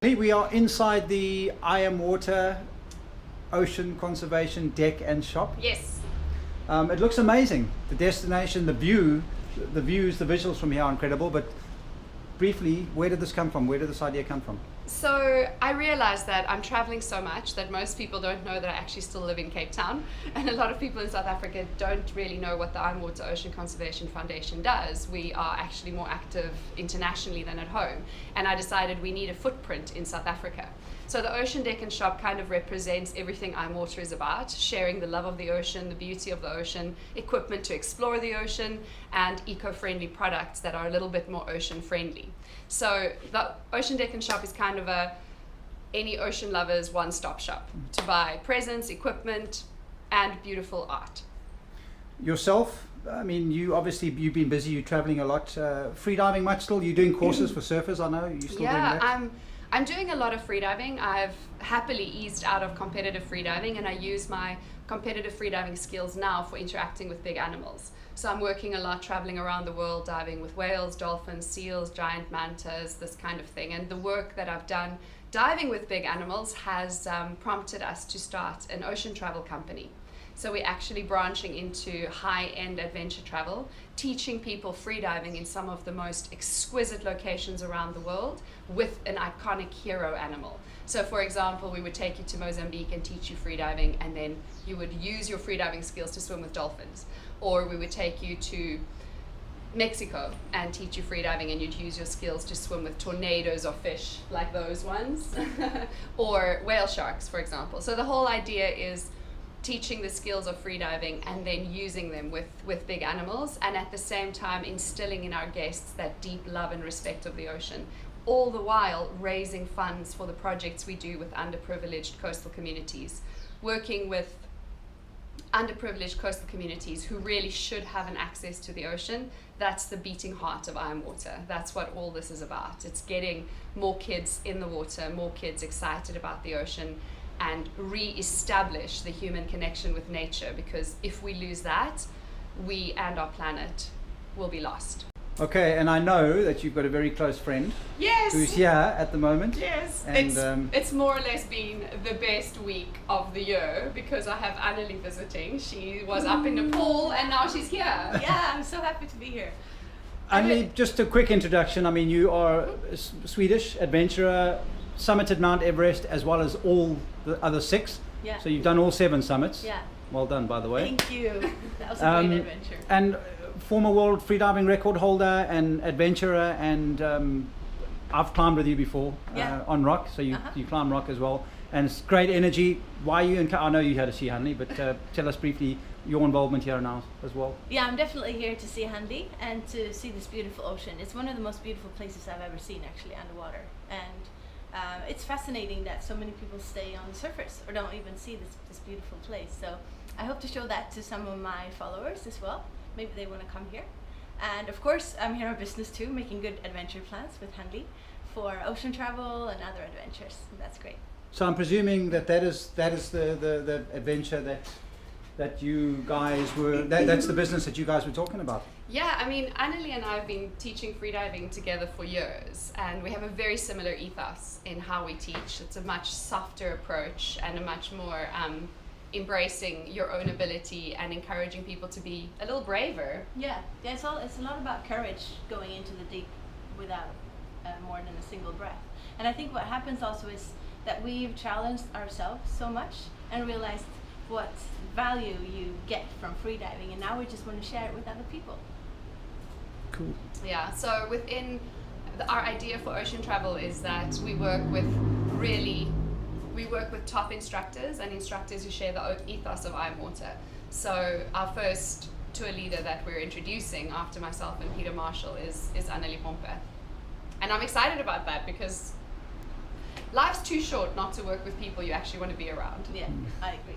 We are inside the I Am Water Ocean Conservation Deck and Shop. Yes. It looks amazing. The destination, the views, the visuals from here are incredible. But briefly, where did this come from? Where did this idea come from? So I realized that I'm traveling so much that most people don't know that I actually still live in Cape Town, and a lot of people in South Africa don't really know what the I Am Water Ocean Conservation Foundation does. We are actually more active internationally than at home, and I decided we need a footprint in South Africa. So the Ocean Deck and Shop kind of represents everything I Am Water is about: sharing the love of the ocean, the beauty of the ocean, equipment to explore the ocean, and eco-friendly products that are a little bit more ocean friendly. So the Ocean Deck and Shop is kind of any ocean lover's one-stop shop to buy presents, equipment, and beautiful art. Yourself, I mean, you've been busy, you're traveling a lot. Freediving much still? You're doing courses for surfers, I know. You're still doing that? I'm doing a lot of freediving. I've happily eased out of competitive freediving, and I use my competitive freediving skills now for interacting with big animals. So I'm working a lot, traveling around the world, diving with whales, dolphins, seals, giant mantas, this kind of thing. And the work that I've done diving with big animals has prompted us to start an ocean travel company. So we're actually branching into high-end adventure travel, teaching people freediving in some of the most exquisite locations around the world with an iconic hero animal. So for example, we would take you to Mozambique and teach you freediving, and then you would use your freediving skills to swim with dolphins. Or we would take you to Mexico and teach you freediving, and you'd use your skills to swim with tornadoes or fish like those ones. Or whale sharks, for example. So the whole idea is teaching the skills of freediving and then using them with big animals, and at the same time instilling in our guests that deep love and respect of the ocean, all the while raising funds for the projects we do with underprivileged coastal communities, working with underprivileged coastal communities who really should have an access to the ocean. That's the beating heart of I Am Water. That's what all this is about. It's getting more kids in the water, more kids excited about the ocean, and re-establish the human connection with nature, because if we lose that, we and our planet will be lost. Okay, and I know that you've got a very close friend. Yes. Who's here at the moment. Yes. And it's more or less been the best week of the year, because I have Annelie visiting. She was up in Nepal and now she's here. Yeah, I'm so happy to be here. Annelie, just a quick introduction. I mean, you are a Swedish adventurer, summited Mount Everest as well as all the other 6. Yeah. So you've done all 7 summits. Yeah. Well done, by the way. Thank you. That was a great adventure. And former world freediving record holder and adventurer, and I've climbed with you before on rock, so you climb rock as well, and it's great energy. Why are you I know you had to see Hanli, but tell us briefly your involvement here now as well. Yeah, I'm definitely here to see Hanli and to see this beautiful ocean. It's one of the most beautiful places I've ever seen, actually, underwater, and it's fascinating that so many people stay on the surface or don't even see this beautiful place. So I hope to show that to some of my followers as well. Maybe they want to come here. And of course, I'm here on business too, making good adventure plans with Hanli for ocean travel and other adventures. And that's great. So I'm presuming that is the adventure that you guys were, that's the business that you guys were talking about. Yeah, I mean, Annelie and I have been teaching freediving together for years, and we have a very similar ethos in how we teach. It's a much softer approach and a much more embracing your own ability and encouraging people to be a little braver. Yeah, it's a lot about courage, going into the deep without more than a single breath. And I think what happens also is that we've challenged ourselves so much and realized what value you get from freediving, and now we just want to share it with other people. Cool. Yeah, so within our idea for ocean travel is that we work with top instructors and instructors who share the ethos of I Am Water. So our first tour leader that we're introducing after myself and Peter Marshall is Annelie Pompe. And I'm excited about that because life's too short not to work with people you actually want to be around. Yeah, I agree.